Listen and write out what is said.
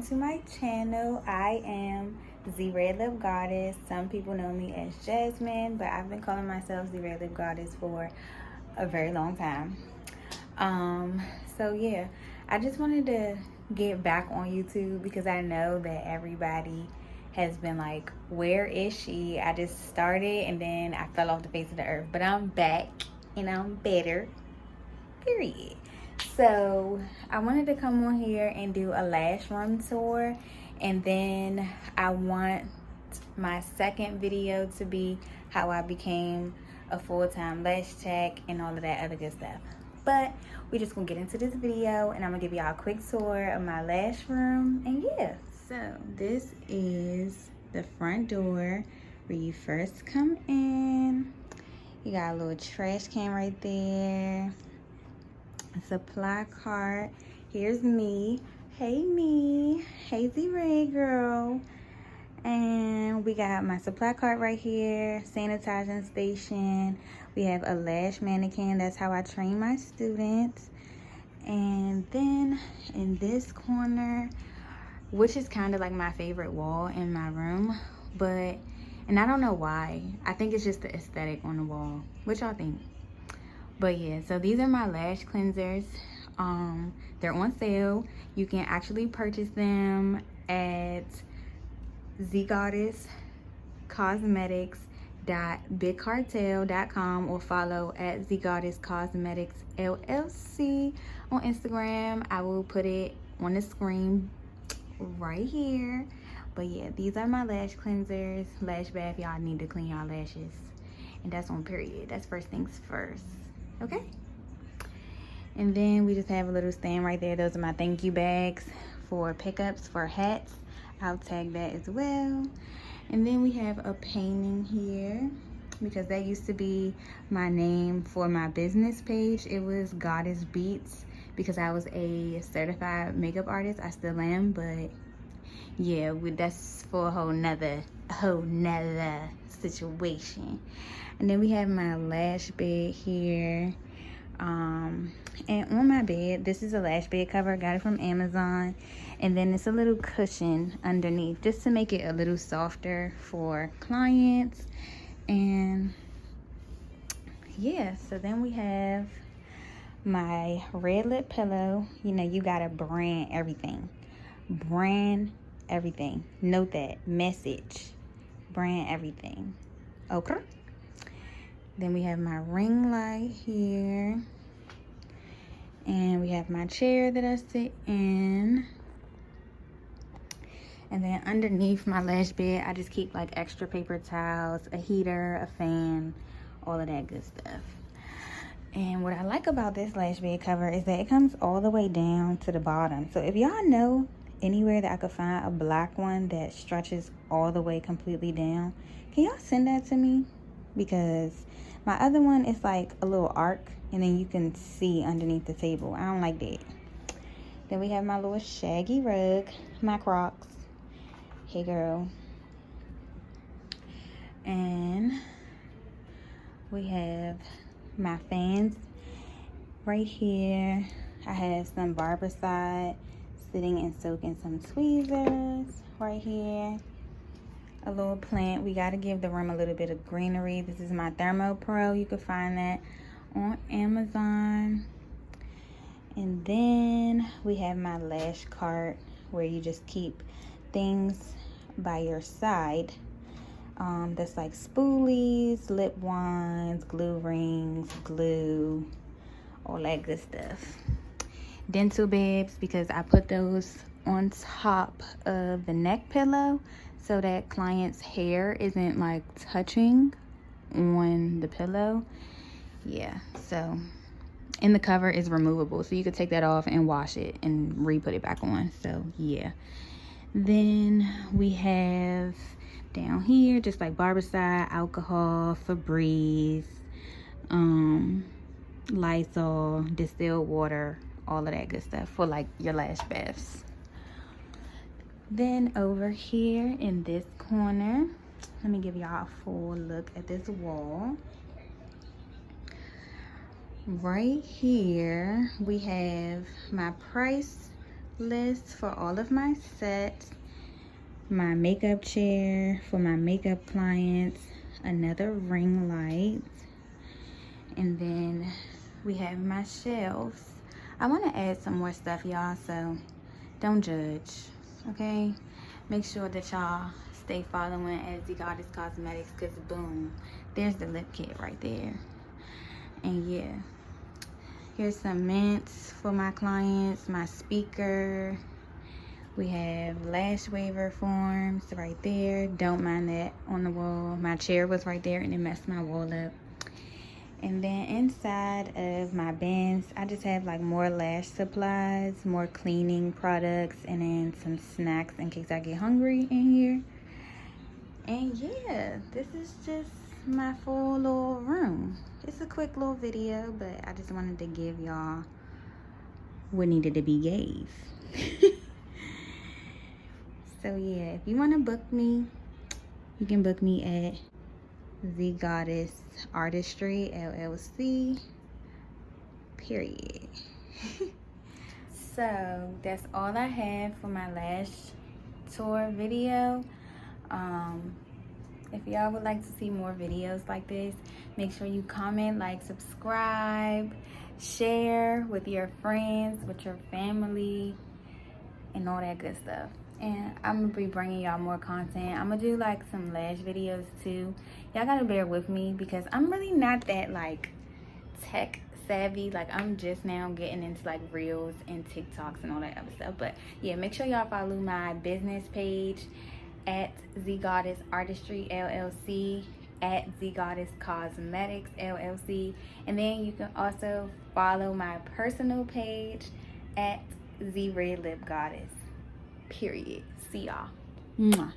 to my channel. I am Zered Lip Goddess. Some people know me as Jasmine, but I've been calling myself Zered Lip Goddess for a very long time. So yeah, I just wanted to get back on YouTube because I know that everybody has been like, where is she? I just started and then I fell off the face of the earth, but I'm back and I'm better, period. So I wanted to come on here and do a lash room tour, and then I want my second video to be how I became a full-time lash tech and all of that other good stuff. But we're just gonna get into this video and I'm gonna give y'all a quick tour of my lash room. And yeah, so this is the front door where you first come in. You got a little trash can right there, a supply cart. Here's me. Hey me. Hey Z-Ray girl. And we got my supply cart right here, sanitizing station. We have a lash mannequin. That's how I train my students. And then in this corner, which is kind of like my favorite wall in my room, and I don't know why. I think it's just the aesthetic on the wall. What y'all think? But yeah, so these are my lash cleansers. They're on sale. You can actually purchase them at zgoddesscosmetics.bigcartel.com or follow at zgoddesscosmetics LLC on Instagram. I will put it on the screen right here. But yeah, these are my lash cleansers. Lash bath, y'all need to clean y'all lashes, and that's on period. That's first things first, okay? And then we just have a little stand right there. Those are my thank you bags for pickups for hats. I'll tag that as well. And then we have a painting here because that used to be my name for my business page. It was Goddess Beats because I was a certified makeup artist. I still am, but yeah, that's for a whole nother situation. And then we have my lash bed here. And on my bed, this is a lash bed cover. I got it from Amazon. And then it's a little cushion underneath just to make it a little softer for clients. And yeah, so then we have my red lip pillow. You know, you gotta brand everything. Brand everything. Note that. Message. Brand everything. Okay. Then we have my ring light here. And we have my chair that I sit in. And then underneath my lash bed, I just keep like extra paper towels, a heater, a fan, all of that good stuff. And what I like about this lash bed cover is that it comes all the way down to the bottom. So if y'all know anywhere that I could find a black one that stretches all the way completely down, can y'all send that to me? Because my other one is like a little arc and then you can see underneath the table. I don't like that. Then we have my little shaggy rug, my Crocs. Hey girl. And we have my fans right here. I have some Barbicide sitting and soaking some tweezers right here. A little plant. We got to give the room a little bit of greenery. This is my Thermo Pro. You can find that on Amazon. And then we have my lash cart where you just keep things by your side. That's like spoolies, lip wands, glue rings, glue, all that good stuff. Dental bibs, because I put those on top of the neck pillow so that client's hair isn't like touching on the pillow. Yeah, so, and the cover is removable, so you could take that off and wash it and re-put it back on. So yeah. Then we have down here just like Barbicide, alcohol, Febreze, Lysol, distilled water, all of that good stuff for like your lash baths. Then over here in this corner, let me give y'all a full look at this wall. Right here we have my price list for all of my sets. My makeup chair for my makeup clients, another ring light, and then we have my shelves. I want to add some more stuff, y'all, so don't judge, okay? Make sure that y'all stay following at The Goddess Cosmetics, because boom, there's the lip kit right there. And yeah, here's some mints for my clients, my speaker. We have lash waiver forms right there. Don't mind that on the wall. My chair was right there and it messed my wall up. And then inside of my bins, I just have like more lash supplies, more cleaning products, and then some snacks in case I get hungry in here. And yeah, this is just my full little room. It's a quick little video, but I just wanted to give y'all what needed to be gave. So yeah, if you want to book me, you can book me at The Goddess Artistry LLC, period. So that's all I have for my lash tour video. If y'all would like to see more videos like this, make sure you comment, like, subscribe, share with your friends, with your family, and all that good stuff. And I'm gonna be bringing y'all more content. I'm gonna do like some lash videos too. Y'all gotta bear with me because I'm really not that like tech savvy. Like, I'm just now getting into like reels and TikToks and all that other stuff. But yeah, make sure y'all follow my business page at The Goddess Artistry LLC, at The Goddess Cosmetics LLC, and then you can also follow my personal page at Zered Lip Goddess. Period. See y'all. Mwah.